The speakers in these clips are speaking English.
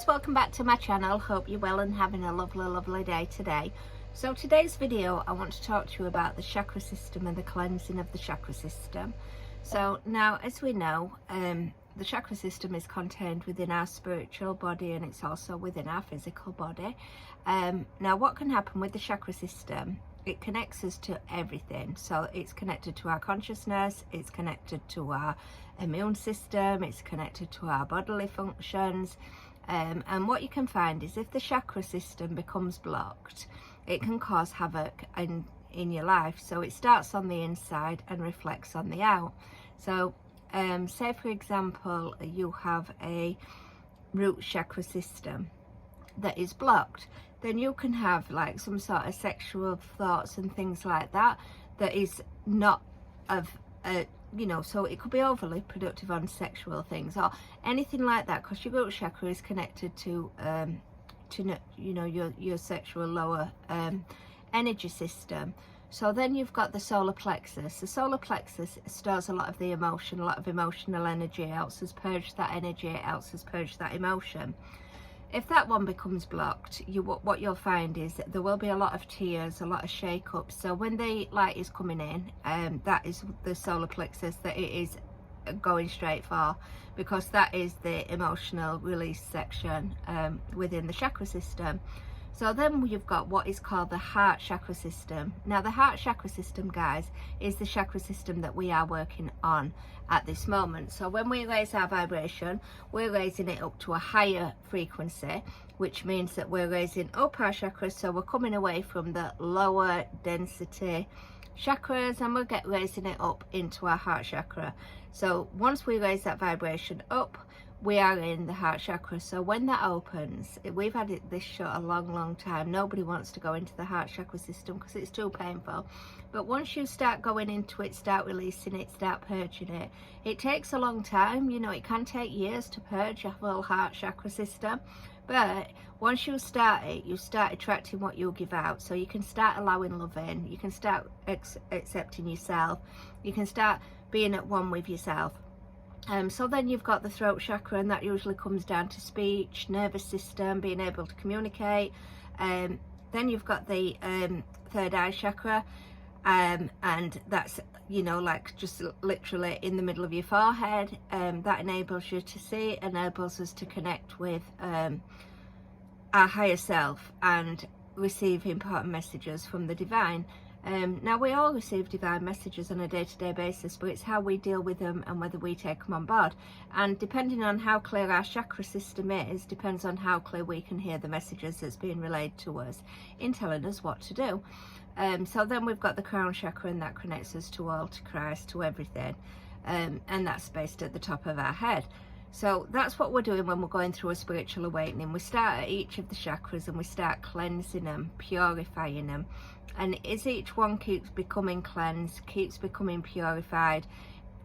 Welcome back to my channel. Hope you're well and having a lovely day today. So today's video, I want to talk to you about the chakra system and the cleansing of the chakra system. So now, as we know, the chakra system is contained within our spiritual body, and it's also within our physical body. Now what can happen with the chakra system, it connects us to everything. So it's connected to our consciousness, it's connected to our immune system, it's connected to our bodily functions. And what you can find is if the chakra system becomes blocked, it can cause havoc in your life. So it starts on the inside and reflects on the out. So say for example you have a root chakra system that is blocked, then you can have like some sort of sexual thoughts and things like that is not of so it could be overly productive on sexual things or anything like that, because your root chakra is connected to your sexual lower energy system. So then you've got the solar plexus. The solar plexus stores a lot of the emotion, a lot of emotional energy. It helps us purge that energy, it helps us purge that emotion. If that one becomes blocked, what you'll find is that there will be a lot of tears, a lot of shake-ups. So when the light is coming in, that is the solar plexus that it is going straight for, because that is the emotional release section within the chakra system. So then you've got what is called the heart chakra system. Now the heart chakra system, guys, is the chakra system that we are working on at this moment. So when we raise our vibration, we're raising it up to a higher frequency, which means that we're raising up our chakras. So we're coming away from the lower density chakras and we're raising it up into our heart chakra. So once we raise that vibration up, we are in the heart chakra. So when that opens, we've had this shut a long time. Nobody wants to go into the heart chakra system because it's too painful. But once you start going into it, start releasing it, start purging it, it takes a long time. It can take years to purge your whole heart chakra system. But once you start it, you start attracting what you give out. So you can start allowing love in, you can start accepting yourself, you can start being at one with yourself. So then you've got the throat chakra, and that usually comes down to speech, nervous system, being able to communicate. Then you've got the third eye chakra, and that's like just literally in the middle of your forehead. That enables you to see, enables us to connect with our higher self and receive important messages from the divine. Now we all receive divine messages on a day-to-day basis, but it's how we deal with them and whether we take them on board. And depending on how clear our chakra system is, depends on how clear we can hear the messages that's being relayed to us in telling us what to do. So then we've got the crown chakra, and that connects us to all, to Christ, to everything, and that's based at the top of our head. So that's what we're doing when we're going through a spiritual awakening. We start at each of the chakras and we start cleansing them, purifying them. And as each one keeps becoming cleansed, keeps becoming purified,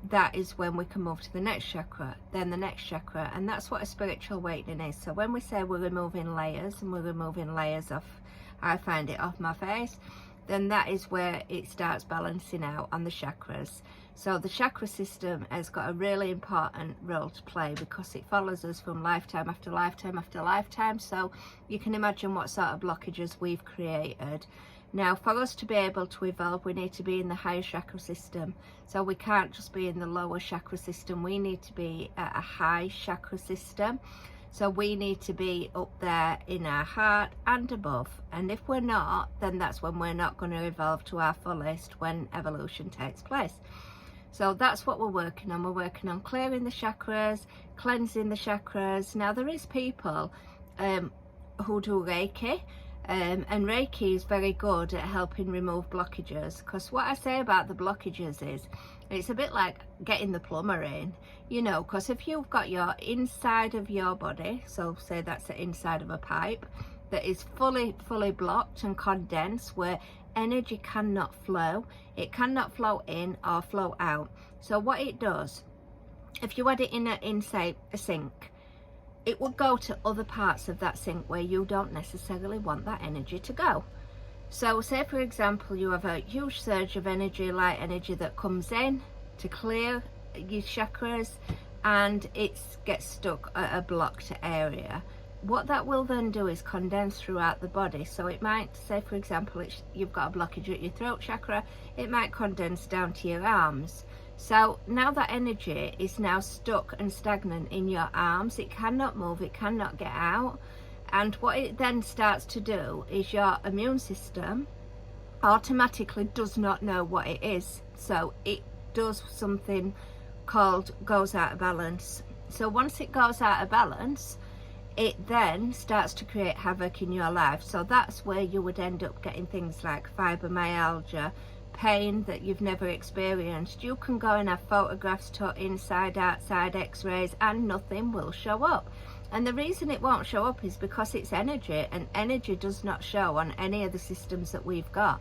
that is when we can move to the next chakra, then the next chakra. And that's what a spiritual awakening is. So when we say we're removing layers, and we're removing layers off, I find it off my face, then that is where it starts balancing out on the chakras. So the chakra system has got a really important role to play because it follows us from lifetime after lifetime after lifetime. So you can imagine what sort of blockages we've created. Now for us to be able to evolve, we need to be in the higher chakra system. So we can't just be in the lower chakra system, we need to be at a high chakra system. So we need to be up there in our heart and above. And if we're not, then that's when we're not going to evolve to our fullest, when evolution takes place. So that's what we're working on. We're working on clearing the chakras, cleansing the chakras. Now there is people who do Reiki, and Reiki is very good at helping remove blockages, because what I say about the blockages is it's a bit like getting the plumber in, because if you've got your inside of your body, so say that's the inside of a pipe that is fully blocked and condensed, where energy cannot flow, it cannot flow in or flow out. So what it does, if you had it in say a sink, it would go to other parts of that sink where you don't necessarily want that energy to go. So say for example you have a huge surge of energy, light energy that comes in to clear your chakras, and it gets stuck at a blocked area. what that will then do is condense throughout the body. So it might, say for example, you've got a blockage at your throat chakra, it might condense down to your arms. So now that energy is now stuck and stagnant in your arms, it cannot move, it cannot get out. And what it then starts to do is your immune system automatically does not know what it is. So it does something called goes out of balance. So once it goes out of balance, it then starts to create havoc in your life. So that's where you would end up getting things like fibromyalgia, pain that you've never experienced. You can go and have photographs took inside, outside, x-rays, and nothing will show up. And the reason it won't show up is because it's energy, and energy does not show on any of the systems that we've got.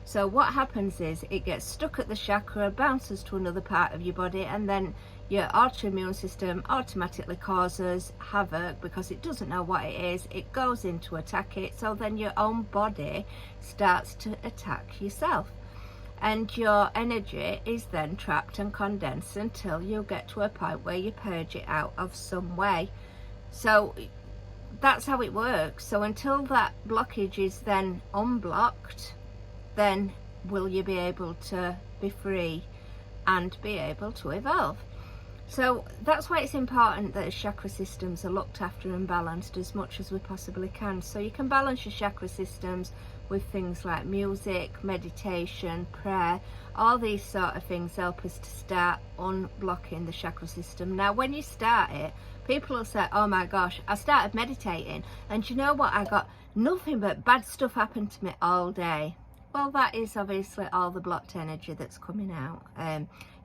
So what happens is it gets stuck at the chakra, bounces to another part of your body, and then your autoimmune system automatically causes havoc because it doesn't know what it is. It goes in to attack it, so then your own body starts to attack yourself. And your energy is then trapped and condensed until you get to a point where you purge it out of some way. So that's how it works. So until that blockage is then unblocked, then will you be able to be free and be able to evolve. So that's why it's important that the chakra systems are looked after and balanced as much as we possibly can. So you can balance your chakra systems with things like music, meditation, prayer. All these sort of things help us to start unblocking the chakra system. Now when you start it, people will say, oh my gosh, I started meditating and you know what, I got nothing but bad stuff happened to me all day. Well, that is obviously all the blocked energy that's coming out.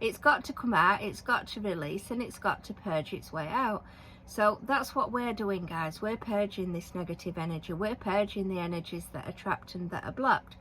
It's got to come out, it's got to release, and it's got to purge its way out. So that's what we're doing, guys. We're purging this negative energy. We're purging the energies that are trapped and that are blocked.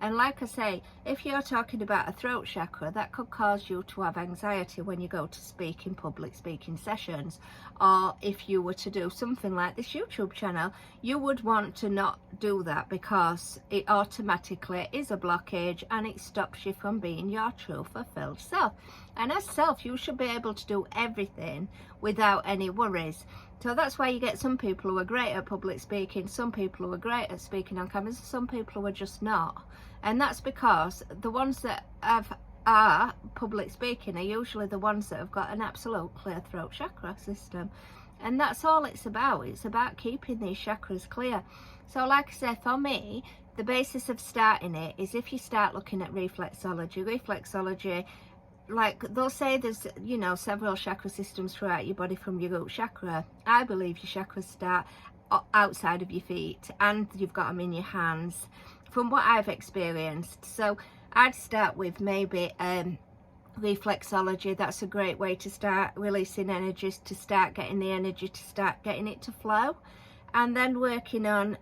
And like I say, if you're talking about a throat chakra, that could cause you to have anxiety when you go to speak in public speaking sessions. Or if you were to do something like this YouTube channel, you would want to not do that because it automatically is a blockage and it stops you from being your true fulfilled self. And as self, you should be able to do everything without any worries. So that's why you get some people who are great at public speaking, some people who are great at speaking on cameras, some people who are just not. And that's because the ones that are public speaking are usually the ones that have got an absolute clear throat chakra system. And that's all it's about. It's about keeping these chakras clear. So like I said, for me, the basis of starting it is if you start looking at reflexology. Reflexology, like they'll say there's, you know, several chakra systems throughout your body from your root chakra. I believe your chakras start outside of your feet and you've got them in your hands from what I've experienced. So I'd start with maybe reflexology. That's a great way to start releasing energies, to start getting the energy, to start getting it to flow. And then working on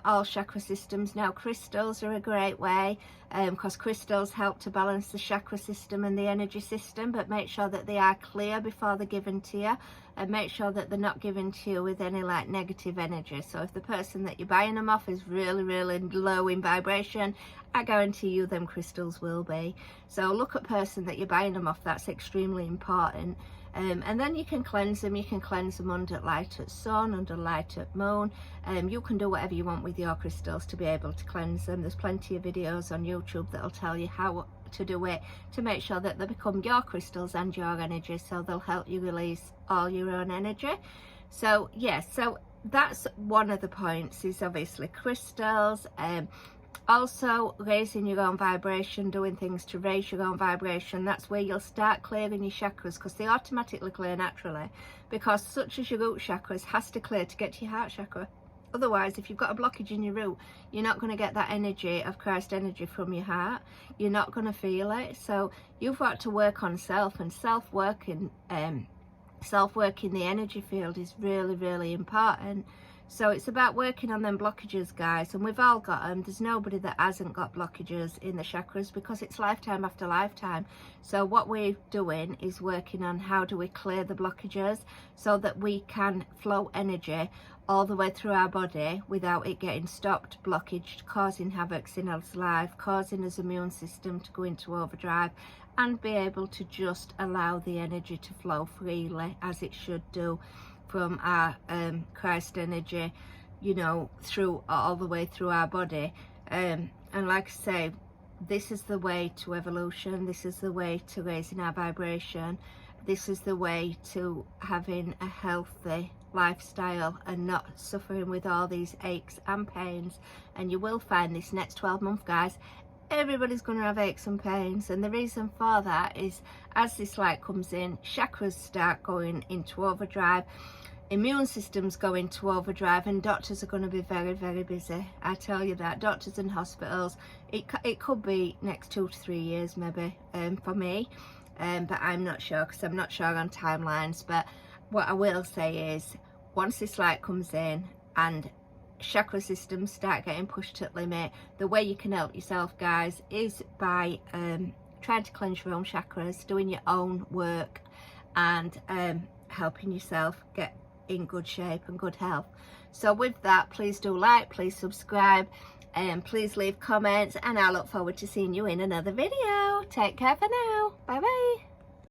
all chakra systems. Now crystals are a great way because crystals help to balance the chakra system and the energy system, but make sure that they are clear before they're given to you, and make sure that they're not given to you with any like negative energy. So if the person that you're buying them off is really low in vibration, I guarantee you them crystals will be. So look at the person that you're buying them off. That's extremely important. And then you can cleanse them. You can cleanse them under light at sun, under light at moon. You can do whatever you want with your crystals to be able to cleanse them. There's plenty of videos on YouTube that'll tell you how to do it to make sure that they become your crystals and your energy, so they'll help you release all your own energy. So yes, so that's one of the points, is obviously crystals. Also raising your own vibration, doing things to raise your own vibration. That's where you'll start clearing your chakras, because they automatically clear naturally, because such as your root chakras has to clear to get to your heart chakra. Otherwise, if you've got a blockage in your root, you're not going to get that energy of Christ energy from your heart. You're not going to feel it. So you've got to work on self, and self-working the energy field is really important. So it's about working on them blockages, guys, and we've all got them. There's nobody that hasn't got blockages in the chakras, because it's lifetime after lifetime. So what we're doing is working on how do we clear the blockages so that we can flow energy all the way through our body without it getting stopped, blockaged, causing havoc in our life, causing his immune system to go into overdrive, and be able to just allow the energy to flow freely as it should do. from our Christ energy, you know, through all the way through our body. And like I say, this is the way to evolution. This is the way to raising our vibration. This is the way to having a healthy lifestyle and not suffering with all these aches and pains. And you will find this next 12 months, guys, everybody's going to have aches and pains, and the reason for that is as this light comes in, chakras start going into overdrive, immune systems go into overdrive, and doctors are going to be very, very busy. I tell you that. Doctors and hospitals, it could be next 2 to 3 years maybe, for me, but I'm not sure, because I'm not sure on timelines. But what I will say is, once this light comes in and chakra systems start getting pushed to the limit, the way you can help yourself, guys, is by trying to cleanse your own chakras, doing your own work, and helping yourself get in good shape and good health. So with that, please do like, please subscribe, and please leave comments, and I look forward to seeing you in another video. Take care for now. Bye bye.